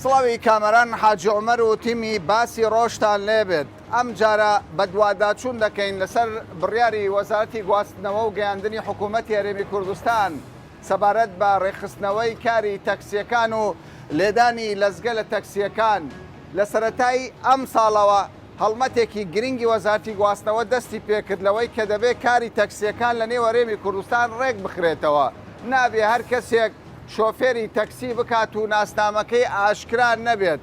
سڵاوی کامەران حاجی عومەر و تیمی باسی ڕۆژتان لێبێت ئەم جارە بە دوواداچوون دەکەین لەسەر بڕیاری وەزارەتی گواستنەوە و گەیاندنی حکوومەتی هەرێمی کوردستان سەبارەت بە ڕێخستنەوەی کاری تەکسیەکان و لێدانی لەزگە لە تەکسیەکان لە سەرەتای ئەم ساڵەوە هەڵمەتێکی گرنگی وەزارەتی گواستنەوە دەستی پێکردلەوەی کە دەبێت کاری تەکسیەکان لە نێو هەرێمی کوردستان ڕێک بخرێتەوە نابێ هەر کەسێک شۆفێری تەکسی بکات و ناسنامەکەی ئاشکران نەبێت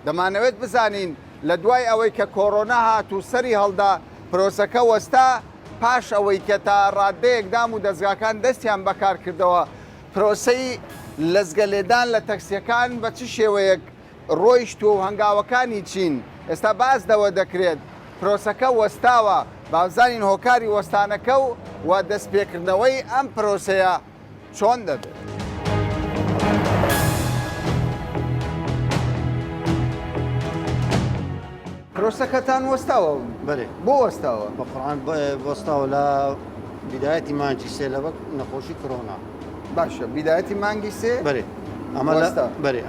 دەمانەوێت بزانین لە دوای ئەوەی کە کۆڕۆنا هات و سەری هەڵدا پرۆسەکە وەستا پاش ئەوەی کە تا ڕادەیەک دام و دەستگاکان دەستیان بەکار کردەوە پرۆسەی لەزگەلێدان لە تەکسیەکان بە چ شێوەیەک ڕۆیشت و هەنگاوەکانی چین ئێستا باسدەوە دەکرێت پرۆسەکە وەستاوە بازانین هۆکاری وەستانەکە و دەستپێکردنەوەی ئەم پرۆسەیە چۆن دەبێت. پرۆسەکەتان وەستاوە بۆ وەستاوە بەقورآن وەستاوە لە بیدایەتی مانگی سێ لە نەخۆشی کۆڕۆنا. باشە بیدایەتی مانگی سێ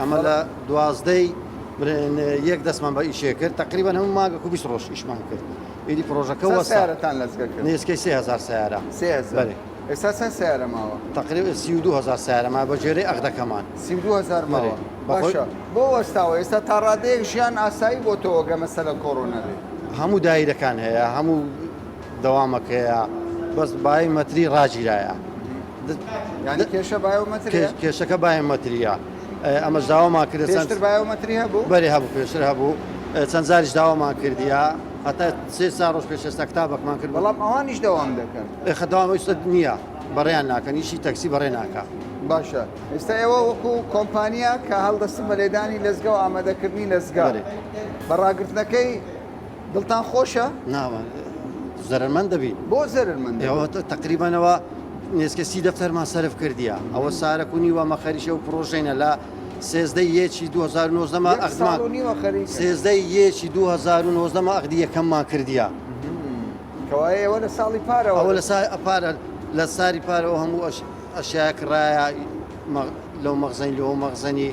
ئەمە لە 12 یەک دەستمان بە ئیشێ کرد تقریبا هەموو ماگە و 20 ڕۆژ ئیشمان کرد ئیدی پرۆژەکە سیارەتان لەزگە کرد نێسکەی 3000 سیارە ئێستا چەند سیارە ماوە تقریبا 32000 سیارەما بە جێرەی ئەغدەکەمان 32000 ماوە باشە بۆ وەستاوە ئێستا تا ڕادەیەک ژیان ئاسایی بۆ تۆوەگە مەسەلە کۆڕۆنا بێت هەموو دایرەکان هەیە هەموو دەوامەک هەیە بەس بایۆمەتری ڕاگیرایە یعنی کێشە بایۆمەتریە کێشەکە بایۆمەتریە ئەمەش داوامان کرد پێشتر بایۆمەتری هەبوو بەری هەبوو پێشتر هەبوو چەند زاریش داوامان کردیە هەتا 3 ڕۆژ پێش ئێستا کتابێکمان کرد بەڵام ئەوانیش دەوام دەکەن خەداوام ئێستا نییە بەڕێیان ناکەن ئیشی تەکسی بەڕێ ناکە باشە ئێستا ئێوە وەکو کۆمپانیا کە هەڵدەستن بە لێدانی لەزگە و ئامادەکردنی لەزگا بەڕاگرتنەکەی دڵتان خۆشە؟ ناوە زەرمەند دەبین بۆ زەرمەند ئێوە تقریبانەوە نێسکە 30 دەفتەرمان سەرف کردیە ئەوە سارەکوونی وە مەخەریشە و پرۆژینە لە سێزدەی یەکی 2009 ئەقدمان سێزدەی یەکی 2009 ئەقدی یەکەممان کردیە کەوایە ئێوە لە ساڵی پارەوە ئەوە لە ساری پارەوە هەموو ئەشیاء کڕایە لەو مەخزەنی لەوە مەخزەنی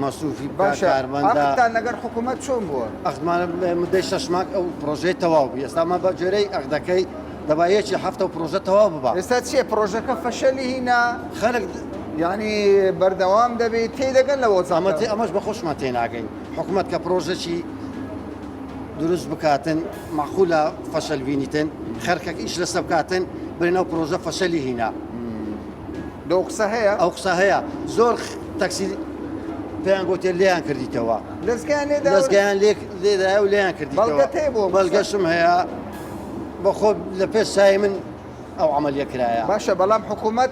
مەسوفی باشەتان لەگەر حکوومەت چۆن بووە؟ ئەخمانە مدەی 6 مانگ ئەو پرۆژەی تەواو بوو ئێستامان بە جێرەی ئەقدەکەی دەبایەکی هەفتە و پرۆژە تەواو ببە ئێستا چییە پرۆژەکە فەشەلی هینا خەلک یعنی بەردەوام دەبێت تێدەگەن لە وەزارەتی ئەمەش بە خۆشمان تێناگەین حکوومەت کە پرۆژەی دروست بکاتن مەخولە فەشەل بینیتن خەرکەک ئیش لەسە بکاتن برێنەوە پرۆژە فەشەلی هینا دۆ قسە هەیە ئەو قسە هەیە زۆر تەکسی پێیان گوتێ لیان کردیتەوە دەستگایان لێدایە و لیان کردیتەوە بەڵگەشم هەیە بەخۆ لە پێش سای من ئەو عەمەلیە کرایە باشە بەڵام حکوومەت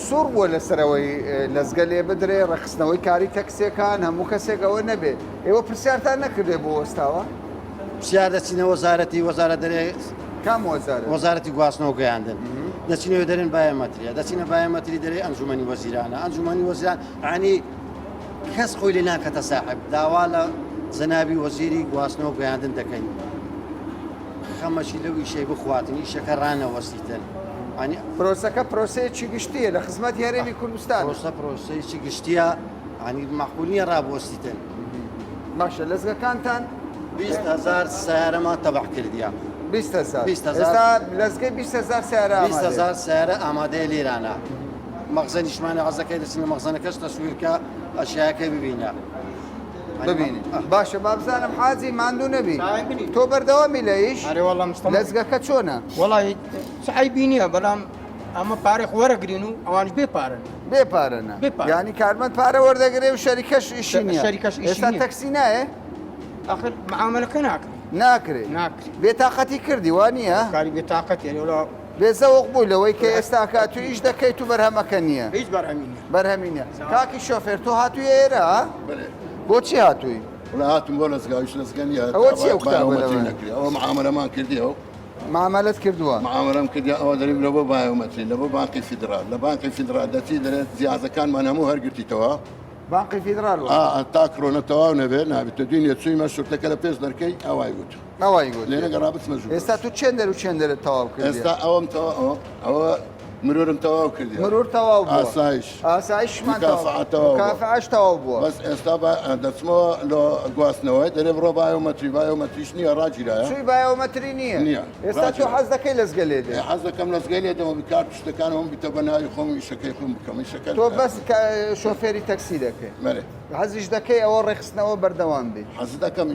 سوور بووە لەسەرەوەی لەزگە لێ بدرێ ڕەخستنەوەی کاری تەکسیەکان هەموو کەسێکەوە نەبێ ئێوە پرسیارتان نەکردێ بۆ وەستاوە پرسیار دەچینە وەزارەت دەرێ کام وەزارەتی گواستنەوە و گەیاندن دەچینەوە دەرێن بایۆمەتریە دەچینە بایۆمەتری دەرێ ئەنجومەنی وەزیرانە ئەنجومەنی وەزیران عنی کەس خۆی لێ ناکەتە ساحب داوا لە جەنابی وەزیری گواستنەوە و گەیاندن دەکەین خەمەشی لەو ئیشەی بخواتن ئیشەکە ڕانەوەستیتن پرۆسەکە پرۆسەیەکی گشتیە لە خزمەت هەرێمی کوردستان پرۆسەیەکی گشتیە ینی مەقبولیە ڕابوەستیتن باشە لەزگەکانتان 20000 سیارەمان تەبع کردیە 20000 ئێستا لەزگەی 20000 سیارە 20000 سیارە ئامادەیە لێرانە مەخزەنیشمانە عەزەکەی دەچینە مەخزەنەکەش تەسویرکە ئەشیاکە ببینە ببینی باشە بابزانم حاجی ماندوو نەبی تۆ بەردەوامی لە ئیش لەزگەکە چۆنە؟ وەڵی سعی بینیە بەڵام ئەمە پارێک وەرەگرین و ئەوانش بێپارەنە ینی کارمەند پارە وەردەگرێ و شەریکەش ئیشی نییە ئێستا تەکسی نایە؟ ئاخر معاملەکە ناکرێت بێتاقەتی کردی وانە؟ کاری بێتاقەتی بێزەوەق بوو لەوەی کە ئێستا کاتو ئیش دەکەیت و بەرهەمەکە نییە هیچ بەرهەمینە کاکی شۆفێر تۆ هاتووی ئێرە بۆچی هاتووی؟ هاتم بۆ لەزگاویش لەزگەنی ئەوە چی ئەوە معاملەمان کردیەوە معاملەت کردووە معاملەم کردیا ئەوە دەریم لە بۆ بایۆمەتری لە بۆ بانقی فیدرال لە بانقی فیدرال دەچی دەرێت جیازەکانمان هەموو هەرگرتیتەوە بانقی فیدرال تا کڕۆنە تەواو نەبێت نابێتە دوینێ چوویمە شورتەکە لە پێش دەرکەی ئەوای گوت لێنە گەڕابچمە ئێستا تو چێن دەر و چێن دەرێت تەواو کرد ئێستا ئەوە مرورم تەواو کردی مرور تەواو بووە ئاسایش ئاسایشمان مکافعە تەواو بووە. مکافعەش تەواو بووە بەس ئێستا دەچمەوە لە گواستنەوەی دەرێ بڕۆ بایۆمەتریش نییە ڕاگیرایە شووی بایۆمەتری نییە نییە. ئێستا تۆ حەز دەکەی لەزگە لێ دێ حەز دەکەم لەزگای لێدەوە بکار شتەکانەوەم بیتە بە ناوی خۆم ئیشەکەی خۆم بکەم ئیشەکە تۆ بەس شۆفێری تەکسی دەکەی مەرێ حەزیش دەکەی ئەوە ڕێخستنەوە بەردەوام بێ حەز دەکەم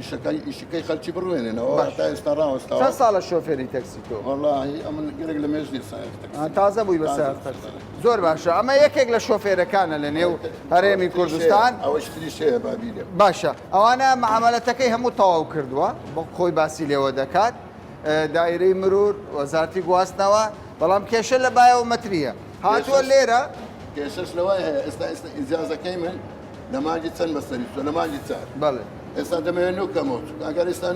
ئیشەکەی خەلکی بڕوێنێنەوە تا ئێستا ڕاوەستاوە چەند ساڵە شۆفێری تەکسی تۆ والله ئەمن گەرێک لە مێژنی سایە تازە بووی بەسەر زۆر باشە ئەمە یەکێک لە شۆفێرەکانە لە نێو هەرێمی کوردستان ئەوە شتری شەیە بابیرە باشە ئەوانە معاملەتەکەی هەموو تەواو کردووە بۆ خۆی باسی لێوە دەکات دایرەی مرور وەزارەتی گواستنەوە بەڵام کێشە لە بایۆمەتریە هاتووە لێرە کێشەش لەوەی هەیە ئێستا ئیجازەکەی من لە مانگی چەند بەسەری تۆ لە مانگی چار بەڵێ ئێستا دەمەوێت نوکەمەوە ئەگەر ئێستا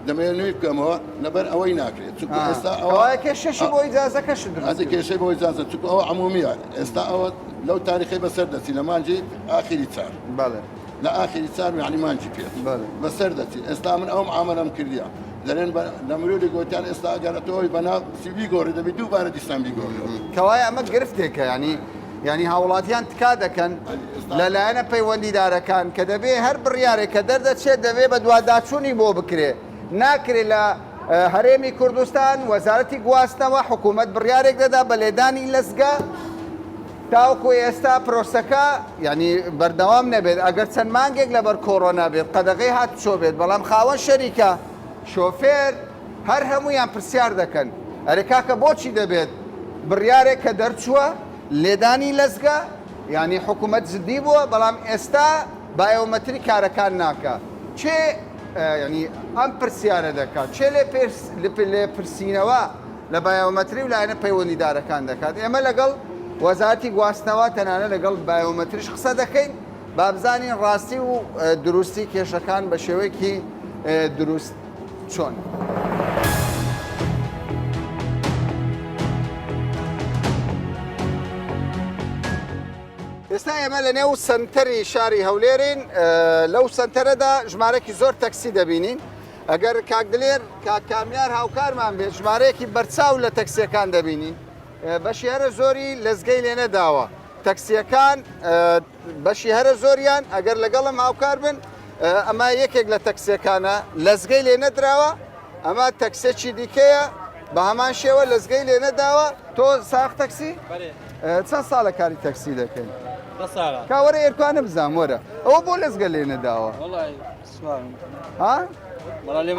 دەمەوێت نوێی بکەمەوە لەبەر ئەوەی ناکرێت چونکە ئێستا ئەوە کێشەشی بۆ ئیجازەکەش ئەزی کێشەی بۆ ئیجازە چونکە ئەوە عمومیە ئێستا ئەوە لەو تاریخی بەسەر دەچی لە مانجی ئاخری چار بەڵێ لە ئاخری چار یعنی مانجی پێ بەڵێ بەسەر دەچی ئێستا من ئەوم عامەلەم کردیە دەڵێن لە مرۆلی گوتیان ئێستا ئەگەرەتەوەی بەناو سیبی گۆڕی دەبێت دووبارە دیسان بیگۆڕیەوە کەوایە ئەمە گرفتێکە ینی هاوڵاتیان تکا دەکەن لەلایەنە پەیوەندیدارەکان کە دەبێ هەر بڕیارێک کە دەردەچێت دەبێ بە دوواداچوونی بۆ بکرێ ناکرێت لە هەرێمی کوردستان وەزارەتی گواستنەوە حکوومەت بڕیارێک دەدا بە لێدانی لەزگا تاوەکو ئێستا پرۆسەکە ینی بەردەوام نەبێت ئەگەر چەند مانگێک لەبەر کۆڕۆنا بێت قەدەغی هاتچۆ بێت بەڵام خاوەن شەریکە شۆفێر هەر هەمویان پرسیار دەکەن ئەرێ کاکە بۆچی دەبێت بڕیارێک کە دەرچووە لێدانی لەزگا ینی حکوومەت زدی بووە بەڵام ئێستا بایۆمەتری کارەکان ناکە چێ ینی ئەم پرسیارە دەکات چێ لێ پرسیینەوە لە بایۆمەتری و لایەنە پەیوەندیدارەکان دەکات ئێمە لەگەڵ وەزارەتی گواستنەوە تەنانە لەگەڵ بایۆمەتریش قسە دەکەین بابزانین ڕاستی و دروستی کێشەکان بە شێوەیەکی دروست چۆن. ئێستا ئێمە لە نێو سنتەری شاری هەولێرین لەو سنتەرەدا ژمارەی زۆر تەکسی دەبینین ئەگەر کاکدلێر کامیار هاوکارمان بێت ژمارەیەکی بەرچاو لە تەکسیەکان دەبینین بەشی هەرە زۆری لەزگەی لێ نەداوە تەکسیەکان بەشی هەرە زۆریان ئەگەر لەگەڵم هاوکار بن ئەمە یەکێک لە تەکسیەکانە لەزگەی لێ نەدراوە ئەمە تەکسێکی دیکەیە بە هەمان شێوە لەزگەی لێ نەداوە تۆ ساخ تەکسی چەند ساڵە کاری تەکسی دەکەین کاوەرە ئێرکوانە بزانام وەرە ئەوە بۆ لەزگە لێ نەداوە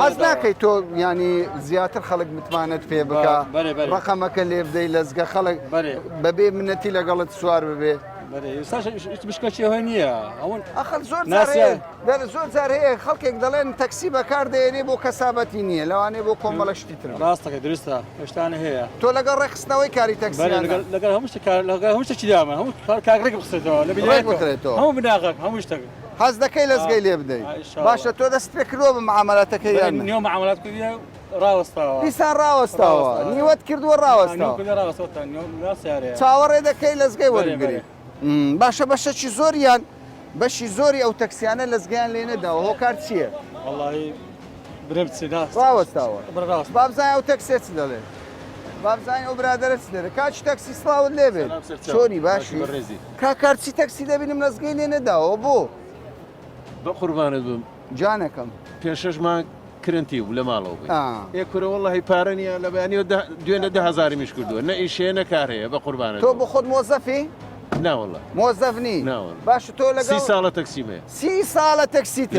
حەز ناکەی تۆ ینی زیاتر خەڵک متمانەت پێ بکە ڕقەمەکە لێ بدەی لەزگە خەڵک بەبێ منەتی لەگەڵت سوار ببێ بشکەی نییە ئەخەل زۆر زۆر جار هەیە خەڵکێک دەڵێن تەکسی بەکار دێنێ بۆ کەسابەتی نییە لەوانێ بۆ کۆمەڵە شتی تر ڕاستەکە درستە هێشتانە هەیە تۆ لەگەڵ ڕێخستنەوەی کاری لەگەڵ هەموو شتێکی دامە هەموو کاگرێک بخسێتەوە لە بکرێتەوە هەموو بناغک هەموو شتێک حەز دەکەی لەزگەی لێ بدەیت باشە تۆ دەست پێ کردووە بە معاملاتەکەی یان نیۆ معاملات کردیە ڕاوەستاوە دیسان ڕاوەستاوە نیوەت کردووە ڕاوەستاوە چاوەڕێ دەکەی لەزگەی وەرگری باشە بەشەکی زۆریان بەشی زۆری ئەو تەکسیانە لەزگیان لێ نەداوە هۆکار چییە؟ ڕاوەستاوە بابزای ئەو تەکسێ چ دەڵێ بابزای ئەو برادرە چ دەڵێ کاچ تەکسی سڵاوت لێ بێت چۆنی باشی کاکارچی تەکسی دەبینم لەزگەی لێ نەداوە بۆ بە قوربانت بم جانەکەم پێشەشمان کرنتی بوو لە ماڵەوە بێ کورە وەڵی پارە نیە لە بەیانیەوە دوێنە 10,000 میش کردووە نە ئیشێ نەکار هەیە بە قوربانە تۆ بۆ خۆت مۆزەفی؟ ناوەڵە مۆزەفنی باش تۆ لەگەڵ 30 ساڵە تەکسیمێ 30 ساڵە تەکسیت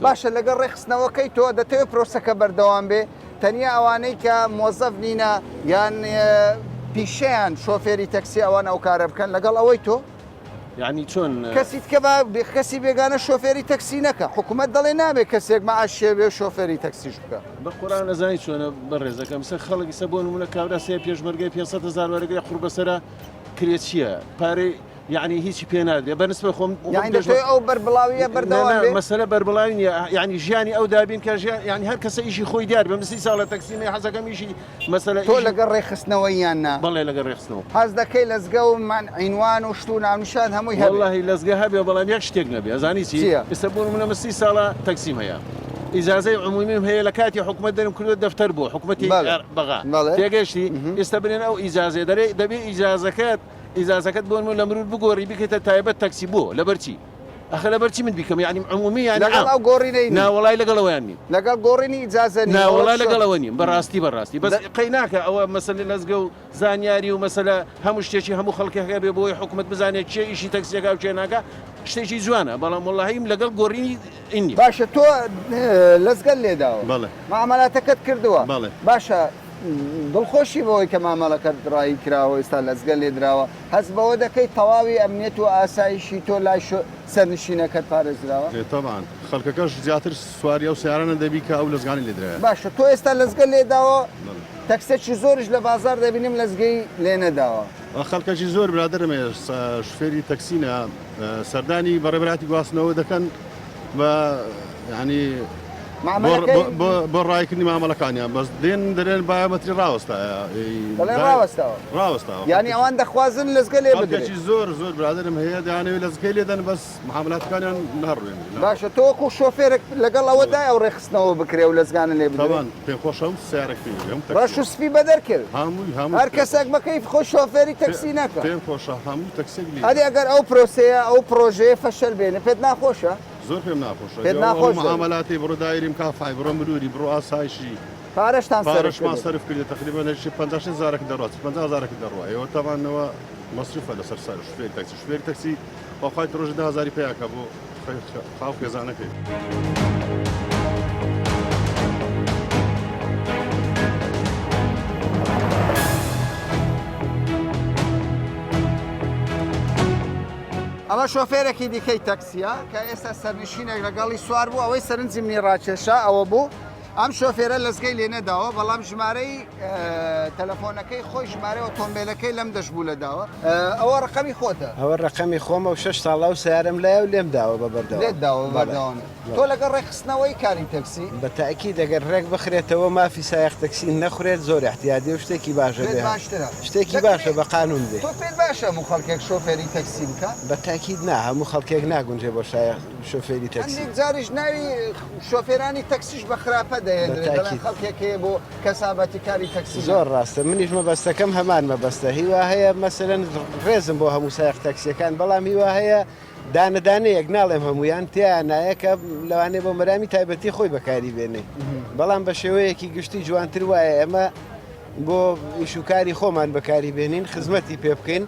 باشە لەگەڵ ڕێخستنەوەکەی تۆ دەتەوێت پرۆسەکە بەردەوام بێ تەنیا ئەوانەی کە مۆزەف نینە یان پیشەیان شۆفێری تەکسی ئەوان ئەو کارە بکەن لەگەڵ ئەوەی تۆ یعنی چۆن کەسیت کە کەسی بێگانە شۆفێری تەکسی نەکە حکوومەت دەڵێ نابێت کەسێک مەعاشێ بێ شۆفێری تەکسیش بکە بە قورآن نەزانی چۆنە بەڕێزەکەم سەر خەڵکی سە بۆ نمونە کابرا سێ پێشمەرگەی 500,000 وەرەگەی قوڕ بەسەرە کرێت چییە پارەی یعنی هیچی پێ نادێ بەنسبە خۆم ئەو بەربڵاویە بەردەوام مەسەلە بەربڵاوی نیە یعنی ژیانی ئەو دابین کە ژیان یعنی هەر کەسە ئیشی خۆی دیار بە 30 ساڵە تەکسیمێ حەزەکەم ئیشی مەسەلە تۆ لەگەڵ ڕێخستنەوەی یاننا بەڵێ لەگەڵ ڕێخستنەوە حەز دەکەی لەزگە و من عینوان و شت و ناونیشان هەمووی والله لەزگە هەبێ بەڵام یەک شتێک نەبێ ئەزانی چی ئێستا بۆ منە 30 ساڵە تەکسیم هەیە ئیجازەی عمومیم هەیە لە کاتی حکوومەت دەرم کردو دەفتەر بوو حکوومەتی بەغا تێگەشتی ئێستا بنێن ئەو ئیجازێ دەبێ ئیجازەکەت بۆ لە مرور بگۆڕی بکەیتە تایبەت تەکسی بۆ لەبەرچی ئەخە لەبەرچی من بیکەم یعنی عمومی یان لەگەڵ ئەو گۆڕینەی ناوەڵای لەگەڵەوەیان نیم لەگەڵ گۆڕینی ئیجازە ناوەڵای لەگەڵەوە نیم بەڕاستی بەس قەی ناکە ئەوە مەسەلەی لەزگە و زانیاری و مەسەلە هەموو شتێکی هەموو خەڵکێکە بێ بۆی حکوومەت بزانێت چێ ئیشی تەکسیەکە و چێ ناکە شتێکی جوانە بەڵام وەڵاهیم لەگەڵ گۆڕینی ئینی باشە تۆ لەزگەل لێداوە معاملاتەکەت کردووە باشە دڵخۆشی بەوەی کە مامەڵەکەت ڕایی کراوە ئێستا لەزگەل لێدراوە هەست بەوە دەکەی تەواوی ئەمنیەت و ئاسایشی تۆ لای سەرنشینەکەت پارێزراوە طبعاان خەڵکەکەش زیاتر سواریە و سیارانە دەبی کە ئەو لەزگانی لێدرێت باشە تۆ ئێستا لەزگەل لێداوە تەکسێکی زۆرش لە بازار دەبینیم لەزگەی لێ نەداوە خەڵکەکی زۆر برادرمێ شوفێری تەکسینە سەردانی بەڕێبراتی گواستنەوە دەکەن بە ینی بۆ ڕایکردنی مامەڵەکانیان بەس دێن دەرێن بایەمەتری ڕاوەستاوە ینی ئەوان دەخوازن لەزگە لێ بدرێت زۆر برادرم هەیە دەیانەوێت لەزگەی لێدەن بەس محاملاتەکانیان نەڕوێن باشە تۆ وەکو شۆفێرێک لەگەڵ ئەوەدا ئەو ڕێخستنەوە بکرێ و لەزگانە لێ بدرێت پێم خۆشە و سیارێک باش و سپی بەدەرکرد هەموو هەر کەسێک بەکەیف خۆ شۆفێری تەکسی نەکە پێم خۆشە هەموو تەکسێک هەدی ئەگەر ئەو پرۆسەیە ئەو پرۆژەیە فەشەل بێنە پێت ناخۆشە زۆر پێم ناخۆشە معاملاتی بڕۆ دایریم کافای بڕۆ مروری بڕۆ ئاسایشی پارەشمان سەرف کردێت تقریبا 50,000 دەڕات 50,000 دەڕوە ئێوە تاوانەوە مەصرفە لەسەر سەر شوێر تەکسی بەخوای ڕۆژ 10,000 پێیاکە بۆ خاو خێزانەکەی. ئەمە شۆفێرێکی دیکەی تەکسیە کە ئێستا سەرنشینێک لەگەڵی سوار بوو ئەوەی سەرنجی منی ڕاکێشا ئەوە بوو ئەم شۆفێرە لەزگەی لێ نەداوە بەڵام ژمارەی تەلەفۆنەکەی خۆی ژمارە ئۆتۆمبیلەکەی لەم دەشبوو لەداوە ئەوە ڕقەمی خۆتە ئەوە ڕقەمی خۆمە و 6 ساڵە و سیارم لایە و لێم داوە بە بەردەوام لێداوە بەردەوام تۆ لەگەڵ ڕێخستنەوەی کاری تەکسی بە تاکی دەگەر ڕێک بخرێتەوە مافی سایق تەکسی نەخورێت زۆر احتیادی و شتێکی باشە بێ شتێکی باشە بە قانون بێ تۆ پێت باشە هەموو خەڵکێک شۆفێری تەکسی بکە بە تاکید نا هەموو خەڵکێک ناگونجێ بۆ شۆفێری تەکسی جاریش ناوی شۆفێرانی تەکسیش بە خراپە دەیەدرێت خەڵکێکەیە بۆ کەسابەتی کاری تەکسی زۆر ڕاستە منیش مەبەستەکەم هەمان مەبەستە هیوا هەیە مەسەرەن ڕێزم بۆ هەموو سایق تەکسیەکان بەڵام هیوا هەیە دانەدانەیەک ناڵێم هەمویان تیان نایەکە لەوانێ بۆ مەرامی تایبەتی خۆی بەکاری بێنێ بەڵام بە شێوەیەکی گشتی جوانتر وایە ئەمە بۆ ئیشوکاری خۆمان بەکاری بێنین خزمەتی پێ بکەین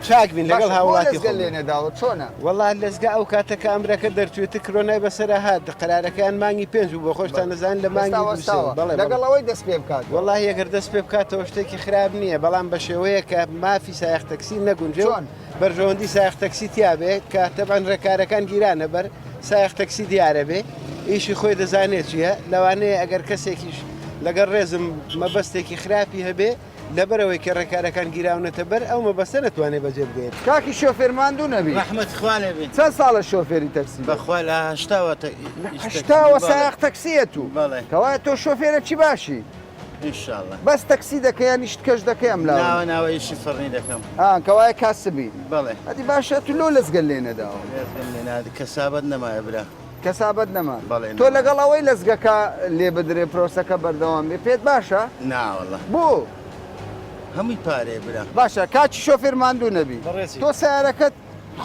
چاک بین لەگەڵ هاوڵاتی لێنێداوە چۆنە وەڵات لەزگا ئەو کاتەکە ئەمرەکە دەرچێتە کرۆنای بەسەر هاات قەرارەکەیان مانگی 5 بۆ خۆشتان نەزان لە مانگی لەگەڵ ئەوەی دەست پێ بکات وەڵی ئەگەر دەست پێ بکاتەوە شتێکی خراپ نییە بەڵام بە شێوەیە کە مافی سایق تەکسی نەگونجێت بەرژەوەندی سایق تەکسی تیاابێت کە تەبان ڕێکارەکان گیرانە بەر سایق تەکسی دیارە بێ ئیشی خۆی دەزانێت چیە لەوانەیە ئەگەر کەسێکیش لەگەڵ ڕێزم مەبەستێکی خراپی هەبێ لەبەرەوەی کە ڕێکارەکان گیراونەتە بەر ئەو مەبەستە نەتوانێت بەجێ بگێت کاکی شۆفێرماندوو نەبی ڕەحمەت خوانێ بێت چەند ساڵە شۆفێری تەکسی بەخوا لە هەشتاوە سایق تەکسیە تو کەوایە تۆ شۆفێرە چی باشی ئینشاءڵڵا بەس تەکسی دەکەیان نیشت کەش دەکەی ئەم لاوە ناوەیەشی فڕنی دەکەم کەوایە کاسبی بەڵێ ئەدی باشە تو لۆ لەزگەل لێ نەداوە کەسابەت نەمایە برا کەسابەت نەمان تۆ لەگەڵ ئەوەی لەزگەکە لێ بدرێ پرۆسەکە بەردەوام بێ پێت باشە ناوەڵە بۆ هەمووی پارێ برا باشە کاچی شۆفێر ماندوو نەبی تۆ سیارەکەت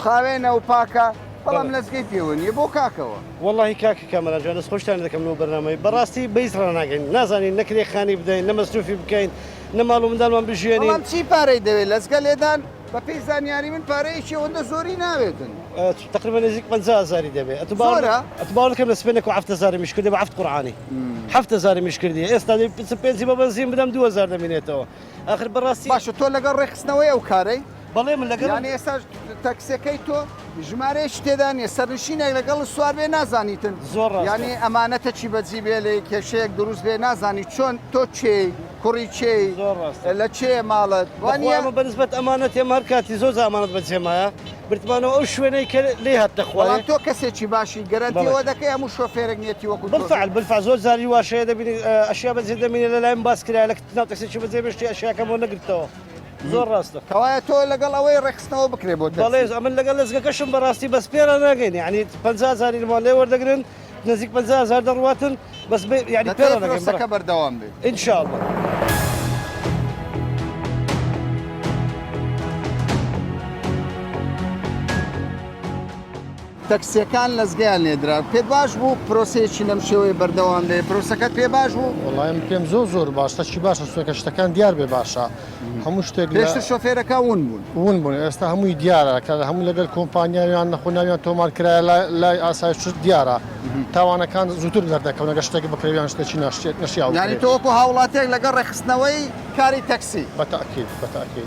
خاوێنە و پاکە بەڵام لەزگەی پێوە نیە بۆ کاکەوە واللهی کاکە کامەرانجان دەست خۆشتان دەکەم لەو بەرنامەی بەڕاستی بەیس ڕناگەین نازانین نەکرێ خانی بدەین نەمەسروفی بکەین نەماڵ و منداڵمان بژێنین بەڵام چی پارەی دەوێت لەزگە لێدان بە پێی زانیاری من پارەیەکی ئەوەندە زۆری ناوێتن تقریبا نزیک 50,000 دەبێت ئەتوباڵ دەکەم لە سپێنێک و 7,000 میش کردی بە 7 قورعانی 7,000 میش کردی ئێستا پێنجی بە بەنزین بدەم 2,000 دەمێنێتەوە آخر بەڕاستی باشە تۆ لەگەڵ ڕێخستنەوەی ئەو کارەی بەڵێ من لەگەڵ یانی ئێستا تەکسەکەی تۆ ژمارەیەش تێدا نیە سەرنشینێک لەگەڵ سوار بێ نازانیتن زۆر ینی ئەمانەتە چی بەجی بێ لێ کێشەیەک دروست بێ نازانی چۆن تۆ چێ کوڕی چێ لە چێ ماڵت وانە بەنسبەت ئەمانەت ئێمە هەر کاتی زۆر ئەمانەت بەجێمایە بردمانەوە ئەو شوێنەی کە لێ هات دەخوایە تۆ کەسێکی باشی گەرەنتیەوە دەکەی هەموو شۆفێرێک نیەتی وەکو بالفعل زۆر زاری واشەیە دەبینی ئەشیا بەجێ دەمێنێ لە لایم باس کرا لە ناو تەکسێکی بەجێ بێشتی ئەشیاکەم بۆ نەگرتەوە زۆر ڕاستە کەوایە تۆ لەگەڵ ئەوەی ڕێخستنەوە بکرێ بۆ بەڵێ ئەمن لەگەڵ لەزگەکەشم بەڕاستی بەس پێرە ناگەین یعنی 50,000 لێ وەردەگرن نزيك 50,000 دەڕواتن بەس یعنی پێ پرۆسەکە بەردەوام بێت ئینشاءالله. تەکسیەکان لەزگیان لێدرا پێت باش بوو پرۆسەیەکی لەم شێوەیە بەردەوام بێ پرۆسەکەت پێ باش بوو؟ وڵایم پێم زۆر باشە چی باشە سوێکە شتەکان دیار بێ باشە هەموو شتێک پێشتر شۆفێرەکە ون بوون ئێستا هەمووی دیارە کە هەموو لەگەل کۆمپانیاویان نەخۆناویان تۆمارکرایە لای ئاسایش دیارە تاوانەکان زووتر دەردەکەون لەگە شتێکی بەکرێویان شتێکی نەشیاو یعنی تۆ وەکو هاوڵاتێک لەگەڵ ڕێخستنەوەی کاری تەکسی بەتاکید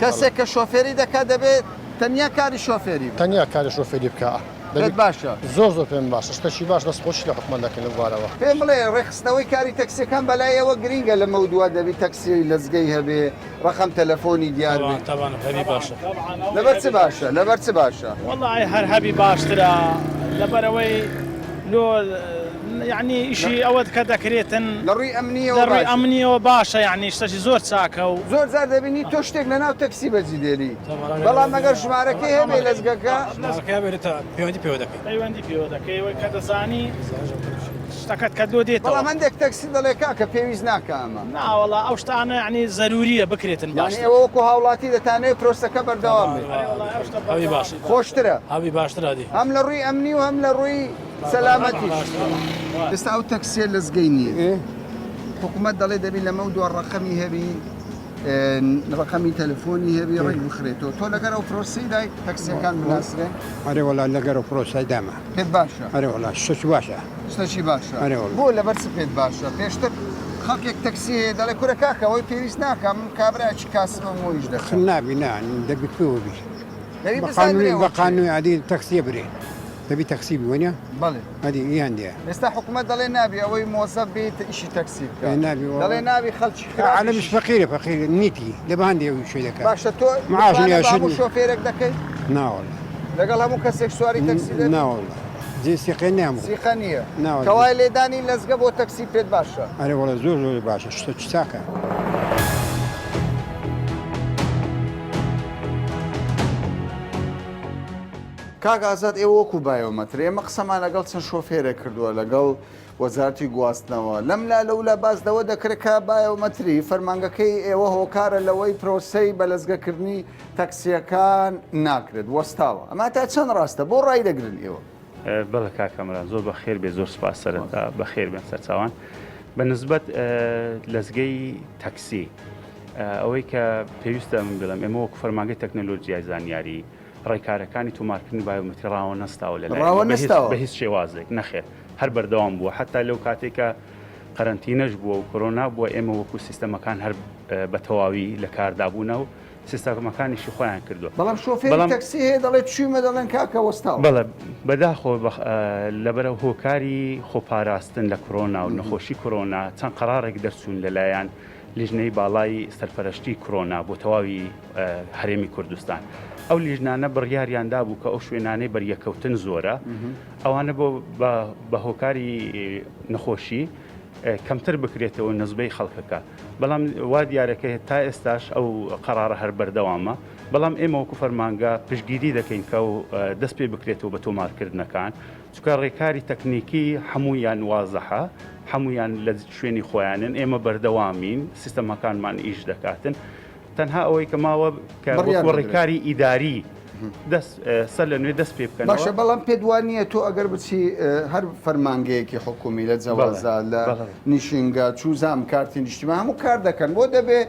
کەسێک کە شۆفێری دەکات دەبێت تەنیا کاری شۆفێری تەنیا کاری شۆفێری بکە پێت باشە زۆر پێم باشە شتێکی باش دەستخۆشی لە حکومەت دەکەن لەوارەوە پێم بڵێ ڕێخستنەوەی کاری تەکسیەکان بەلایەوە گرینگە لە مەودووە دەبی تەکسی لەزگەی هەبێ ڕەقەم تەلەفۆنی دیار بێت لەبەر چ باشە لەبەر چ باشە وەڵی هەر هەبی باشترە لەبەرەوەی لۆ یعنی ئیشی ئەوە کە دەکرێتن لە ڕووی ئەمنیەوە باشە یعنی شتەی زۆر چاکە و زۆر جار دەبینی تۆ شتێک لە ناو تەکسی بەجی دێری بەڵام ئەگەر ژمارەکەی هەبێ لەزگەکە پەیوەندی پێوە دەکەی وەی کە دەزانی شتەکەت کە دۆ دێتەوە بەڵام هەندێک تەکسی دەڵێ کاکە پێویست ناکە ئەمە ناوەڵا ئەو شتانە یعنی زەروریە بکرێتن باش ئێوە وەکو هاوڵاتی دەتانەوێت پرۆسەکە بەردەوام بێت خۆشترە هەوی باشترە دی هەم لە ڕووی ئەمنی و هەم لە ڕووی سەلامەتیش ئێستا ئەو تەکسیە لەزگەی نییە حکوومەت دەڵێ دەبی لەمە و دووە ڕەقەمی هەبی ڕقەمی تەلەفۆنی هەبی ڕێک بخرێتەوە تۆ لەگەر ئەو پرۆسی دای تەکسیەکان بناسرێ ئەرێوەڵا لەگەر و پرۆسای دامە پێت باشە ئەرێوەڵا شتێکی باشە شتێکی باشە بۆ لەبەر چ پێت باشە پێشتر خەڵکێک تەکسی هەیە دەڵێ کورە کاکەوەی پێویست ناکەم کابراایکی کاسبم مۆیش دەخن نابینان دەبی پێوەبی دەبی بە قانونی عادی تەکسیە برێ دەبی تەکسی بوونە بەڵێ ئەدی یان دیە ئێستا حکوومەت دەڵێ نابی ئەوەی مۆزە بێت ئیشی تەکسی دەڵێ نابی خەڵکی عالمش فەقیرە فەقیر نیتی لە بەهاندێ شوێ دەکات باشە تۆ هەموو شۆفێرێک دەکەی ناوەڵ لەگەڵ هەموو کەسێک سواری تەکسی دەبێت ناوەڵ سیقی ناموو سیقە نییە کەوای لێدانی لەزگە بۆ تەکسی پێت باشە ئەرێ وڵە زۆر باشە شتە چاکە کاک ئازاد ئێوە وەکو بایۆمەتر ئێمە قسەمان لەگەڵ چەند شۆفێرە کردووە لەگەڵ وەزارەتی گواستنەوە لەم لا لەولا باسدەوە دەکرێت کە بایۆمەتری فەرمانگەکەی ئێوە هۆکارە لەوەی پرۆسەی بەلەزگەکردنی تەکسیەکان ناکرێت وەستاوە ئەمە تا چەند ڕاستە بۆ ڕای دەگرن ئێوە بەڵە کاکەمران زۆر بە خێر بێ زۆر سپاس سەرەتا بە خێر بێن سەرچاوان بە نسبەت لەزگەی تەکسی ئەوەی کە پێویستە من بڵم ئێمە وەکو فەرمانگەی تەکنۆلۆژیای زانیاری ڕێکارەکانی تۆمارکردنی بایۆمەتری ڕاوە نەستاوە لەلایەن بە هیچ شێوازێک نەخێر هەر بەردەوام بووە حتا لەو کاتێکە قەرەنتینەش بووە و کۆرۆنا بووە ئێمە وەکو سیستەمەکان هەر بە تەواوی لە کاردابوونە و سیستەمەکانیشی خۆیان کردووە بەڵام شۆفێری تەکسی هەیە دەڵێت چوومە دەڵێن کاکە وەستاوە بەڵێ بەداخۆ لەبەرە هۆکاری خۆپاراستن لە کۆرۆنا و نەخۆشی کۆرۆنا چەند قەرارێک دەرچوون لەلایەن لیژنەی باڵای سەرپەرشتی کۆرۆنا بۆ تەواوی هەرێمی کوردستان ئەو لیژنانە بڕیاریاندا بوو کە ئەو شوێنانەی بەریەکەوتن زۆرە ئەوانە بۆ بە هۆکاری نەخۆشی کەمتر بکرێتەوە نزبەی خەڵکەکە بەڵام وا دیارەکە تا ئێستاش ئەو قەرارە هەر بەردەوامە بەڵام ئێمە وەکو فەرمانگە پشتگیری دەکەین کە دەست پێ بکرێتەوە بە تۆمارکردنەکان چونکە ڕێکاری تەکنیکی هەموویان وازەحە هەمویان لە شوێنی خۆیانن ئێمە بەردەوامین سیستەمەکانمان ئیش دەکاتن تەنها ئەوەی کە ماوە کە ڕێکاری ئیداری سەر لە نوێ دەست پێ بکەن باشە بەڵام پێدوانیە تۆ ئەگەر بچی هەر فەرمانگەیەکی حکومی لە جەوازە لە نیشنگە چوزام کارتی نیشتیمە هەموو کار دەکەن بۆ دەبێ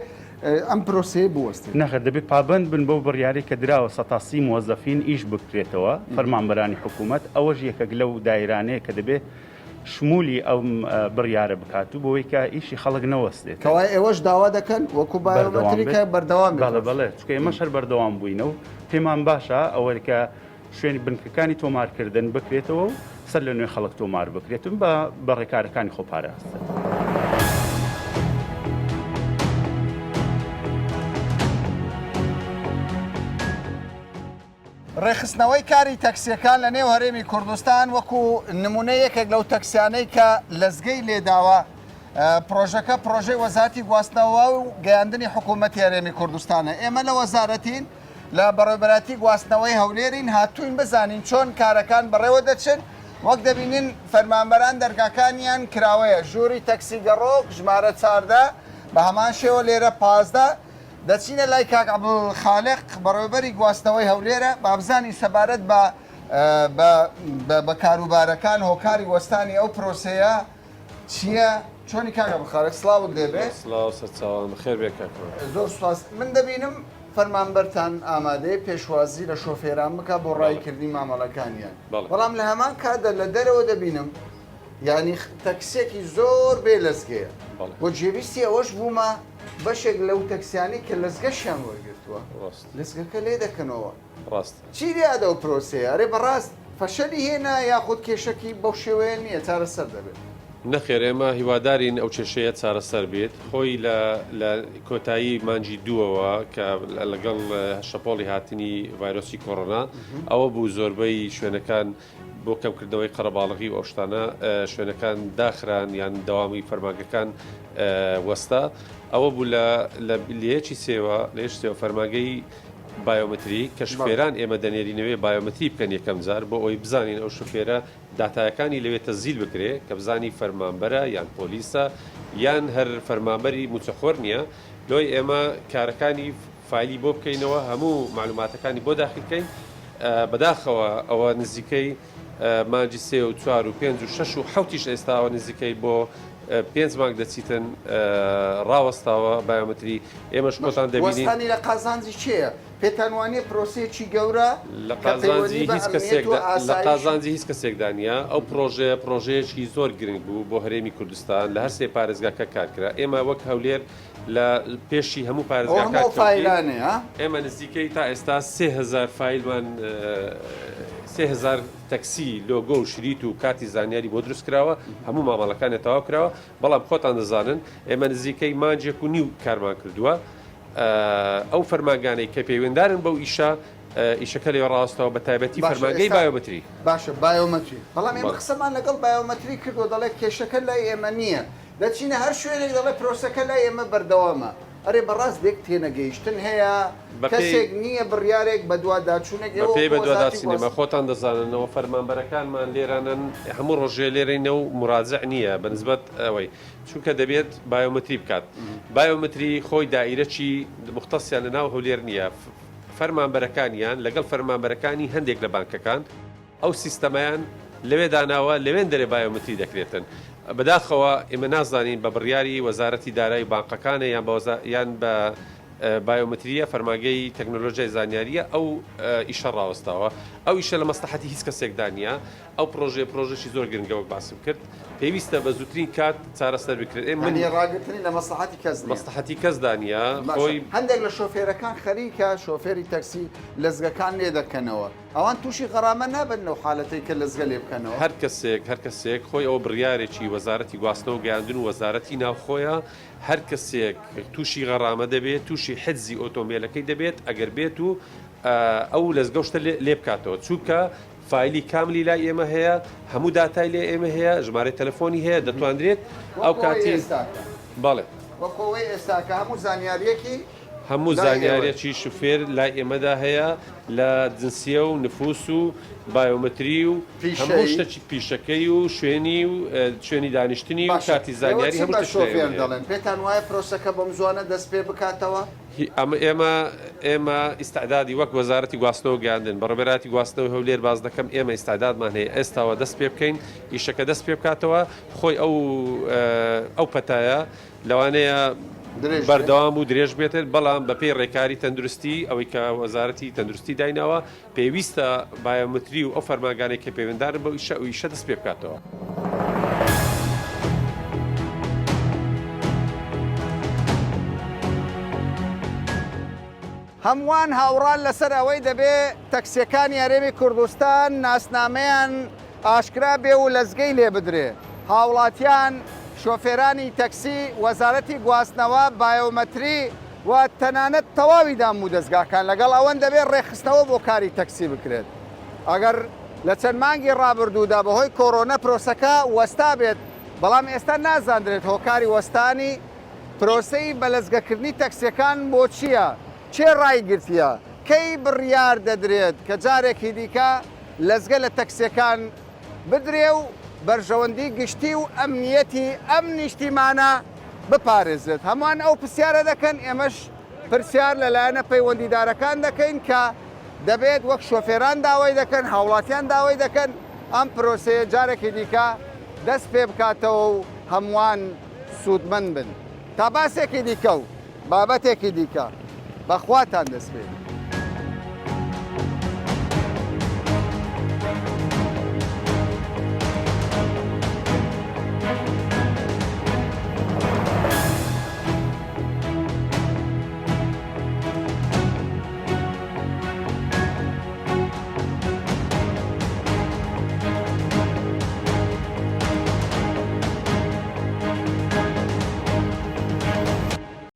ئەم پرۆسەیە بوەستێت نەخێر دەبێت پابند بن بەو بڕیاری کە دراوە 180 موظفین ئیش بکرێتەوە فەرمانبەرانی حکوومەت ئەوەش یەکێک لەو دایرانەیە کە دەبێت شمولی ئەو بڕیارە بکات و بۆی کە ئیشی خەڵک نەوەستێت کەوای ئێوەش داوا دەکەن وەکو بایۆمەتریکە بەردەوام بەڵێ چکە ئێمە شەر بەردەوام بووینە و پێمان باشە ئەوەی کە شوێنی بنکەکانی تۆمارکردن بکرێتەوە و سەر لە نوێ خەڵک تۆمار بکرێتن بە ڕێکارەکانی خۆپاراستن. ڕێخستنەوەی کاری تەکسیەکان لە نێو هەرێمی کوردستان وەکو نمونەیەکێک لەو تەکسیانەی کە لەزگەی لێداوە پرۆژەکە پرۆژەی وەزارەتی گواستنەوە و گەیاندنی حکوومەتی هەرێمی کوردستانە ئێمە لە وەزارەتین لە بەڕێوەبەراتی گواستنەوەی هەولێرین هاتوین بزانین چۆن کارەکان بەڕێوە دەچن وەک دەبینین فەرمانبەران دەرگاکانیان کراوەیە ژووری تەکسی گەڕۆک ژمارە 14 بە هەمان شێوە لێرە 15 دەچینە لای کاک عەبدولخالق بەڕێوەبەری گواستنەوەی هەولێرە بابزانی سەبارەت بە کاروبارەکان هۆکاری وەستانی ئەو پرۆسەیە چییە؟ چۆنی کاک عەبدولخالق سڵاوت دەبێت؟ سڵاو سەرچاوان خێر بێ کاک زۆر سوپاس. من دەبینم فەرمانبەرتان ئامادەی پێشوازی لە شۆفێران بکە بۆ ڕایکردنی مامەڵەکانیان بەڵام لە هەمان کاتدا لە دەرەوە دەبینم یعنی تەکسێکی زۆر بێ لەزگەیە بۆ جێویستی ئەوەش بوومە بەشێک لەو تەکسیانی کە لەزگەشیان وەرگرتووە لەزگەکە لێ دەکەنەوە ڕاست چی دیادە و پرۆسەیە ئەرێ بەڕاست فەشەلی هێنا یاخود کێشەکی بەو شێوەیە نییە چارەسەر دەبێت نەخێر ئێمە هیوادارین ئەو کێشەیە چارەسەر بێت خۆی لە کۆتایی مانجی دووەوە کە لەگەڵ شەپۆڵی هاتنی ڤایرۆسی کۆڕۆنا ئەوە بوو زۆربەی شوێنەکان بۆ کەمکردنەوەی قەرەباڵغی و ئەوشتانە شوێنەکان داخران یان دەوامی فەرمانگەکان وەستا ئەوە بوو لە لەیەکی سێوە لەش سێوە فەرمانگەی بایۆمەتری کە شوفێران ئێمە دەنێرینەوەی بایۆمەتری بکەن یەکەم جار بۆ ئەوی بزانین ئەو شوفێرە داتایەکانی لەوێ تەزیل بکرێ کە بزانی فەرمانبەرە یان پۆلیسە یان هەر فەرمانبەری موچەخۆر نییە لۆی ئێمە کارەکانی فایلی بۆ بکەینەوە هەموو معلوماتەکانی بۆ داخل بکەین بەداخەوە ئەوە نزیکەی مانجی 3 و 4 و 5 و 6 و 7 ئێستاوە نزیکەی بۆ 5 مانگ دەچیتن ڕاوەستاوە بایۆمەتری ئێمەش کۆتان دەبینین وەستانی لە قازانجی چییە؟ پێتانوانێ پرۆسەیەکی گەورە لە قازانجی هیچ کەسێکدانە ئەو پرۆژەیەکی زۆر گرنگ بوو بۆ هەرێمی کوردستان لە هەر سێ پارێزگاکە کارکرا ئێمە وەک هەولێر لە پێشی هەموو پارێزگاکان ئێمە نزیکەی تا ئێستا 3000 فایلمان 3000 تەکسی لۆگۆ و شریت و کاتی زانیاری بۆ دروست کراوە هەموو مامەڵەکانی تەواو کراوە بەڵام خۆتان دەزانن ئێمە نزیکەی مانجێک و نیو کارمان کردووە ئەو فەرمانگانەی کە پەیوەنددارن بەو ئیشەکە لێ ڕاستەوە بە تایبەتی فەرمانگەی بایۆمەتری باشە بایۆمەتری بەڵام ئێمە قسەمان لەگەڵ بایۆمەتری کردو دەڵێ کێشەکە لای ئێمە نییە دەچینە هەر شوێنێک دەڵێ پرۆسەکە لای ئێمە بەردەوامە ئەرێ بەڕاست دێک تێنەگەیشتن هەیە کەسێک نییە بڕیارێک بە دوواداچوونێک پێی بە دوواداچینێمە خۆتان دەزاننەوە فەرمانبەرەکانمان لێرانن هەموو ڕۆژێ لێرەینە و مراجع نییە بەنسبەت ئەوەی چونکە دەبێت بایۆمەتری بکات بایۆمەتری خۆی دائیرەکی مختصیان لە ناو هەولێر نییە فەرمانبەرەکانیان لەگەڵ فەرمانبەرەکانی هەندێک لە بانکەکان ئەو سیستەمەیان لەوێ داناوە لەوێن دەرێ بایۆمەتری دەکرێتن بەداخەوە ئێمە نازانین بە بڕیاری وەزارەتی دارایی بانقەکانە یان بە بایۆمەتریە فەرمانگەی تەکنۆلۆژیای زانیاریە ئەو ئیشە ڕاوەستاوە ئەو ئیشە لە مەسلحەتی هیچ کەسێکدانە ئەو پرۆژێکی زۆر گرنگەوە باسم کرد پێویستە بە زووترین کات چارەسەر بکرێت ڕاگرتنی لە مەسلحەتی کەس مەسلحەتی کەسدانە خۆی هەندێک لە شۆفێرەکان خەریکە شۆفێری تەکسی لەزگەکان لێ دەکەنەوە ئەوان تووشی غەرامە نابن لەو حالەتەی کە لەزگە لێ بکەنەوە هەر کەسێک خۆی ئەو بڕیارێکی وەزارەتی گواستنەوە و گەیاندن و وەزارەتی ناوخۆیە هەر کەسێک تووشی غەرامە دەبێت تووشی حجزی ئۆتۆمبیلەکەی دەبێت ئەگەر بێت و ئەو لەزگەشتە لێ بکاتەوە چووکە فایلی کاملی لای ئێمە هەیە هەموو داتای لێ ئێمە هەیە ژمارە تەلەفۆنی هەیە دەتوانرێت ئەو کاتی بەڵێ وەکەوەی ئێستاکە هەموو زانیاریەکی هەموو زانیارێکی شوفێر لای ئێمەدا هەیە لە جنسیە و نفوس و بایۆمەتری و هەموو شتێکی پیشەکەی و شوێنی دانیشتنی و کاتی زانیاری هەموو شۆفێر دەڵێن پێتان وایە پرۆسەکە بەم زوانە دەست پێ بکاتەوە ئێمە ئیستعدادی وەک وەزارەتی گواستنەوە گەیاندن بەڕێبەراتی گواستنەوەی هەولێر باز دەکەم ئێمە ئیستعدادمان هەیە ئێستاوە دەست پێ بکەین ئیشەکە دەست پێ بکاتەوە خۆی ئەو پەتایە لەوانەیە بەردەوام و درێژ بێتێت بەڵام بە پێی ڕێکاری تەندروستی ئەوەی کە وەزارەتی تەندروستی دایناوە پێویستە بایۆمەتری و ئەو فەرمانگانێک کە پەیوەنددارن بە ئیشە دەست پێ بکاتەوە. هەمووان هاوڕان لەسەر ئەوەی دەبێ تەکسیەکانی هەرێمی کوردستان ناسنامەیان ئاشکرا بێ و لەزگەی لێ بدرێ هاوڵاتیان شۆفێرانی تەکسی وەزارەتی گواستنەوە بایۆمەتری و تەنانەت تەواوی دام و دەستگاکان لەگەڵ ئەوەن دەبێت ڕێخستنەوە بۆ کاری تەکسی بکرێت ئەگەر لە چەند مانگی ڕابردوودا بەهۆی کۆرۆنە پرۆسەکە وەستا بێت بەڵام ئێستا نازاندرێت هۆکاری وەستانی پرۆسەی بەلەزگەکردنی تەکسیەکان بۆ چییە؟ چێ ڕایگرتیە؟ کەی بڕیار دەدرێت کە جارێکی دیکە لەزگە لە تەکسیەکان بدرێ و بەرژەوەندی گشتی و ئەمنیەتی ئەم نیشتیمانە بپارێزێت. هەمووان ئەو پرسیارە دەکەن، ئێمەش پرسیار لەلایەنە پەیوەندیدارەکان دەکەین کە دەبێت وەک شۆفێران داوای دەکەن، هاوڵاتیان داوای دەکەن ئەم پرۆسەیە جارێکی دیکە دەست پێ بکاتەوە و هەمووان سوودمەند بن. تا باسێکی دیکە و بابەتێکی دیکە بەخواتان دەست پێ.